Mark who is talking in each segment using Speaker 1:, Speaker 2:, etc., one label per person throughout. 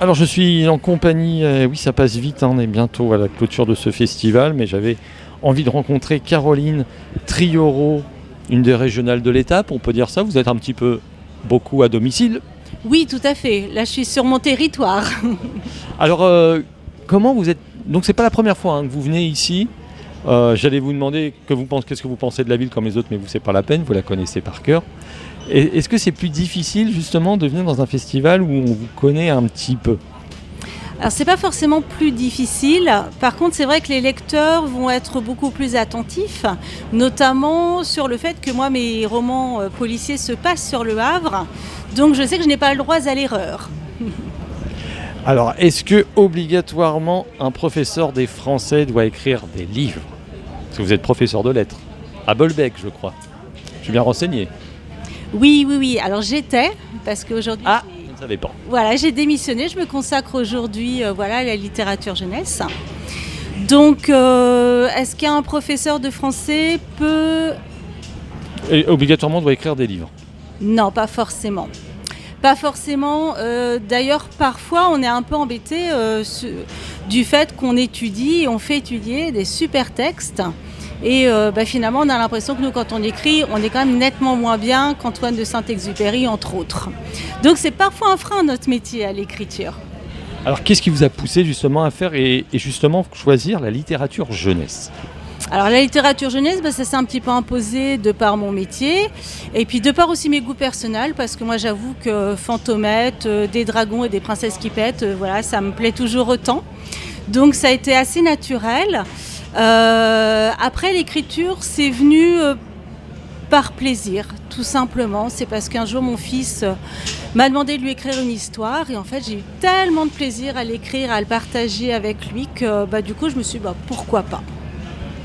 Speaker 1: Alors je suis en compagnie, oui ça passe vite, on est bientôt à la clôture de ce festival, mais j'avais envie de rencontrer Caroline Trioro, une des régionales de l'étape, on peut dire ça, vous êtes un petit peu beaucoup à domicile.
Speaker 2: Oui, tout à fait. Là, je suis sur mon territoire.
Speaker 1: Alors comment vous êtes, donc c'est pas la première fois que vous venez ici, j'allais vous demander qu'est-ce que vous pensez de la ville comme les autres, mais vous c'est pas la peine, vous la connaissez par cœur. Et est-ce que c'est plus difficile justement de venir dans un festival où on vous connaît un petit peu ?
Speaker 2: Alors, c'est pas forcément plus difficile. Par contre, c'est vrai que les lecteurs vont être beaucoup plus attentifs, notamment sur le fait que moi, mes romans policiers se passent sur le Havre. Donc, je sais que je n'ai pas le droit à l'erreur.
Speaker 1: Alors, est-ce que obligatoirement un professeur des Français doit écrire des livres ? Parce que vous êtes professeur de lettres, à Bolbec, je crois. Je suis bien renseigné.
Speaker 2: Oui. Alors, j'étais, parce qu'aujourd'hui...
Speaker 1: Ah, je ne savais pas.
Speaker 2: Voilà, j'ai démissionné. Je me consacre aujourd'hui à la littérature jeunesse. Donc, est-ce qu'un professeur de français peut...
Speaker 1: Et obligatoirement doit écrire des livres ?
Speaker 2: Non, pas forcément. Pas forcément. D'ailleurs, parfois, on est un peu embêté du fait qu'on étudie et on fait étudier des super textes. Et finalement, on a l'impression que nous, quand on écrit, on est quand même nettement moins bien qu'Antoine de Saint-Exupéry, entre autres. Donc, c'est parfois un frein, notre métier, à l'écriture.
Speaker 1: Alors, qu'est-ce qui vous a poussé justement à faire et justement choisir la littérature jeunesse ?
Speaker 2: Alors la littérature jeunesse, ça s'est un petit peu imposé de par mon métier et puis de par aussi mes goûts personnels parce que moi j'avoue que Fantomette, des dragons et des princesses qui pètent, ça me plaît toujours autant. Donc ça a été assez naturel. Après l'écriture, c'est venu par plaisir, tout simplement. C'est parce qu'un jour mon fils m'a demandé de lui écrire une histoire et en fait j'ai eu tellement de plaisir à l'écrire, à le partager avec lui que du coup je me suis dit pourquoi pas.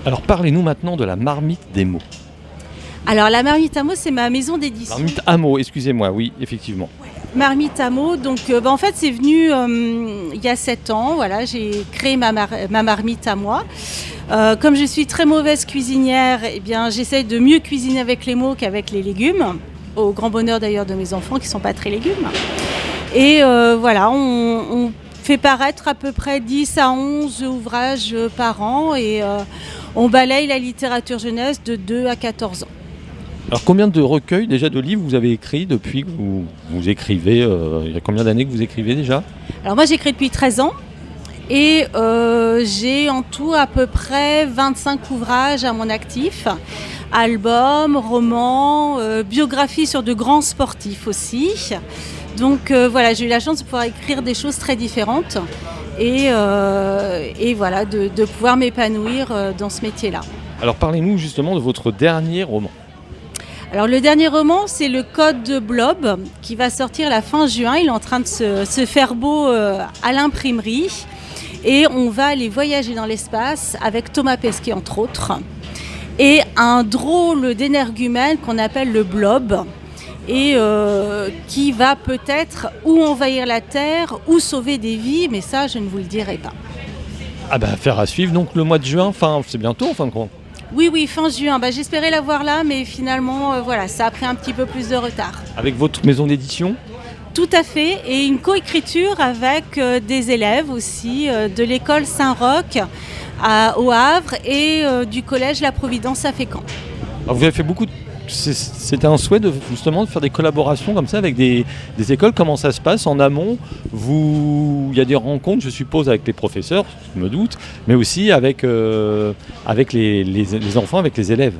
Speaker 1: Alors parlez-nous maintenant de la Marmite des mots.
Speaker 2: Alors la Marmite à mots, c'est ma maison d'édition.
Speaker 1: Marmite à mots, excusez-moi, oui, effectivement.
Speaker 2: Marmite à mots, donc en fait c'est venu il y a 7 ans, j'ai créé ma marmite à moi. Comme je suis très mauvaise cuisinière, j'essaie de mieux cuisiner avec les mots qu'avec les légumes, au grand bonheur d'ailleurs de mes enfants qui ne sont pas très légumes. Et on fait paraître à peu près 10 à 11 ouvrages par an et on balaye la littérature jeunesse de 2 à 14 ans.
Speaker 1: Alors combien de recueils déjà de livres vous avez écrits depuis que vous écrivez il y a combien d'années que vous écrivez déjà ?
Speaker 2: Alors moi j'écris depuis 13 ans et j'ai en tout à peu près 25 ouvrages à mon actif. Albums, romans, biographies sur de grands sportifs aussi. Donc j'ai eu la chance de pouvoir écrire des choses très différentes et de pouvoir m'épanouir dans ce métier-là.
Speaker 1: Alors parlez-nous justement de votre dernier roman.
Speaker 2: Alors le dernier roman, c'est le Code de Blob qui va sortir la fin juin. Il est en train de se faire beau à l'imprimerie et on va aller voyager dans l'espace avec Thomas Pesquet entre autres et un drôle d'énergumène qu'on appelle le Blob et qui va peut-être ou envahir la Terre ou sauver des vies, mais ça je ne vous le dirai pas.
Speaker 1: Affaire à suivre donc le mois de juin, c'est bientôt en fin de compte.
Speaker 2: Oui, fin juin. J'espérais l'avoir là, mais finalement, ça a pris un petit peu plus de retard.
Speaker 1: Avec votre maison d'édition ?
Speaker 2: Tout à fait, et une coécriture avec des élèves aussi de l'école Saint-Roch au Havre et du collège La Providence à Fécamp.
Speaker 1: Alors vous avez fait beaucoup de... C'était un souhait justement de faire des collaborations comme ça avec des écoles. Comment ça se passe en amont ? Il y a des rencontres, je suppose, avec les professeurs, je me doute, mais aussi avec les enfants, avec les élèves.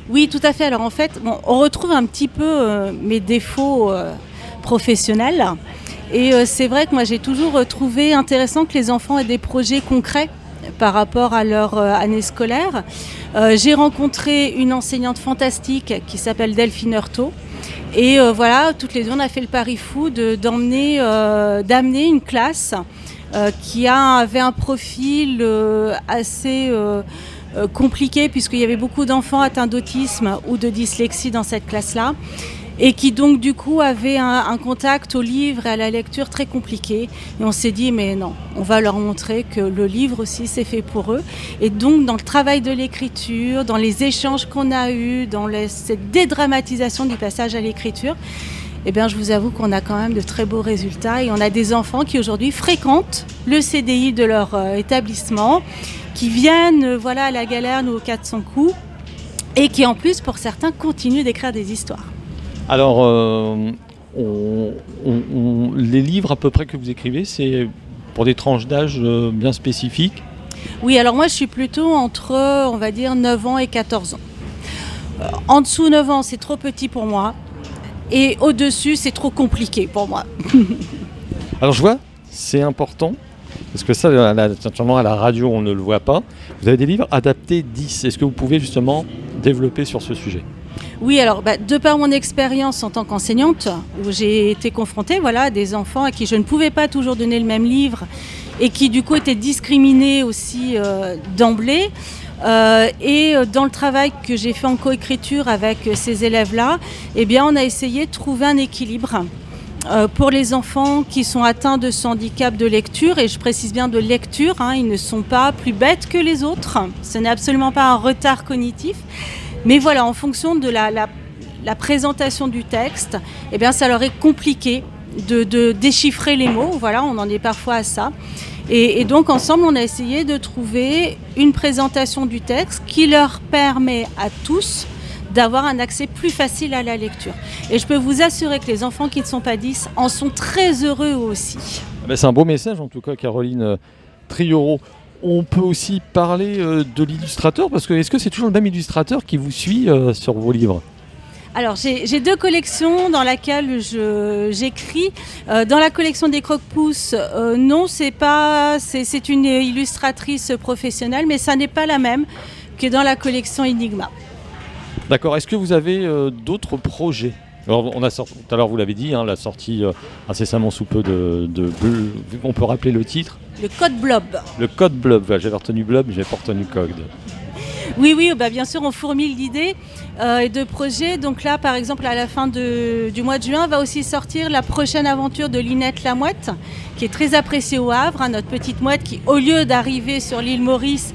Speaker 2: Oui, tout à fait. Alors en fait, on retrouve un petit peu mes défauts professionnels. Et c'est vrai que moi, j'ai toujours trouvé intéressant que les enfants aient des projets concrets par rapport à leur année scolaire. J'ai rencontré une enseignante fantastique qui s'appelle Delphine Heurtaud. Et toutes les deux, on a fait le pari fou d'amener une classe qui avait un profil assez compliqué puisqu'il y avait beaucoup d'enfants atteints d'autisme ou de dyslexie dans cette classe-là. Et qui donc du coup avait un contact au livre et à la lecture très compliqué. Et on s'est dit mais non, on va leur montrer que le livre aussi c'est fait pour eux. Et donc dans le travail de l'écriture, dans les échanges qu'on a eus, dans cette dédramatisation du passage à l'écriture, eh bien, je vous avoue qu'on a quand même de très beaux résultats et on a des enfants qui aujourd'hui fréquentent le CDI de leur établissement, qui viennent à la galère ou aux 400 coups et qui en plus, pour certains, continuent d'écrire des histoires.
Speaker 1: Alors, les livres à peu près que vous écrivez, c'est pour des tranches d'âge bien spécifiques?
Speaker 2: Oui, alors moi je suis plutôt entre, on va dire, 9 ans et 14 ans. En dessous 9 ans, c'est trop petit pour moi. Et au-dessus, c'est trop compliqué pour moi.
Speaker 1: Alors je vois, c'est important, parce que ça, naturellement à la radio, on ne le voit pas. Vous avez des livres adaptés 10. Est-ce que vous pouvez justement développer sur ce sujet?
Speaker 2: Oui, alors de par mon expérience en tant qu'enseignante, où j'ai été confrontée à des enfants à qui je ne pouvais pas toujours donner le même livre et qui du coup étaient discriminés aussi d'emblée. Et dans le travail que j'ai fait en coécriture avec ces élèves-là, eh bien, on a essayé de trouver un équilibre pour les enfants qui sont atteints de ce handicap de lecture, et je précise bien de lecture, ils ne sont pas plus bêtes que les autres, ce n'est absolument pas un retard cognitif, mais voilà, en fonction de la présentation du texte, eh bien, ça leur est compliqué de déchiffrer les mots, on en est parfois à ça. Et donc ensemble, on a essayé de trouver une présentation du texte qui leur permet à tous d'avoir un accès plus facile à la lecture. Et je peux vous assurer que les enfants qui ne sont pas 10 en sont très heureux aussi.
Speaker 1: C'est un beau message en tout cas, Caroline Trioro. On peut aussi parler de l'illustrateur, parce que est-ce que c'est toujours le même illustrateur qui vous suit sur vos livres ?
Speaker 2: Alors j'ai 2 collections dans lesquelles j'écris. Dans la collection des Croque-Pouces, non, c'est une illustratrice professionnelle, mais ça n'est pas la même que dans la collection Enigma.
Speaker 1: D'accord. Est-ce que vous avez d'autres projets ? Alors on a sorti, tout à l'heure vous l'avez dit, la sortie incessamment sous peu de on peut rappeler le titre ?
Speaker 2: Le Code Blob.
Speaker 1: Le Code Blob. J'avais retenu Blob, mais j'avais pas retenu Code.
Speaker 2: Oui, bien sûr, on fourmille d'idées et de projets. Donc là, par exemple, à la fin du mois de juin, va aussi sortir la prochaine aventure de Linette la Mouette, qui est très appréciée au Havre, notre petite mouette qui, au lieu d'arriver sur l'île Maurice,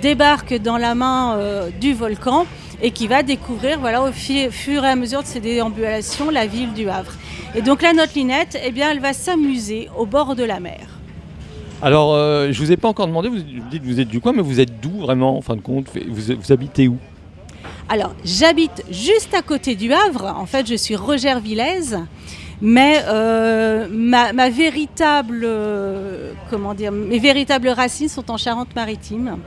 Speaker 2: débarque dans la main du volcan et qui va découvrir, au fur et à mesure de ses déambulations, la ville du Havre. Et donc là, notre Linette, elle va s'amuser au bord de la mer.
Speaker 1: Alors, je vous ai pas encore demandé, vous dites que vous êtes du coin, mais vous êtes d'où vraiment, en fin de compte ? Vous habitez où ?
Speaker 2: Alors, j'habite juste à côté du Havre. En fait, je suis Rogervillaise, mais mes véritables racines sont en Charente-Maritime.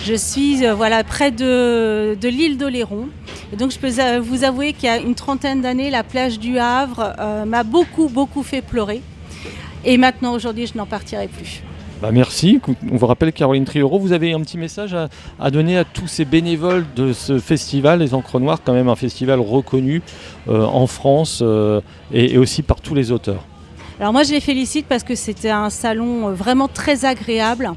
Speaker 2: Je suis près de l'île d'Oléron. Et donc, je peux vous avouer qu'il y a une trentaine d'années, la plage du Havre m'a beaucoup, beaucoup fait pleurer. Et maintenant, aujourd'hui, je n'en partirai plus.
Speaker 1: Merci. On vous rappelle, Caroline Trioro, vous avez un petit message à donner à tous ces bénévoles de ce festival, les Encres Noires, quand même un festival reconnu en France et aussi par tous les auteurs.
Speaker 2: Alors moi, je les félicite parce que c'était un salon vraiment très agréable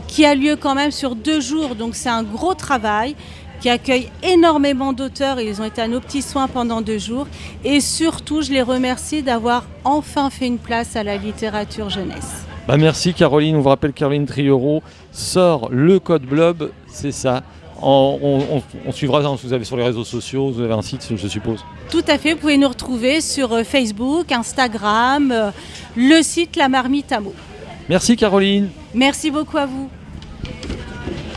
Speaker 2: qui a lieu quand même sur 2 jours. Donc c'est un gros travail qui accueille énormément d'auteurs. Ils ont été à nos petits soins pendant 2 jours. Et surtout, je les remercie d'avoir enfin fait une place à la littérature jeunesse.
Speaker 1: Merci Caroline. On vous rappelle, Caroline Trioro sort le Code Blob, c'est ça. On suivra ça, vous avez sur les réseaux sociaux, vous avez un site, je suppose.
Speaker 2: Tout à fait, vous pouvez nous retrouver sur Facebook, Instagram, le site La Marmite à mots.
Speaker 1: Merci Caroline.
Speaker 2: Merci beaucoup à vous.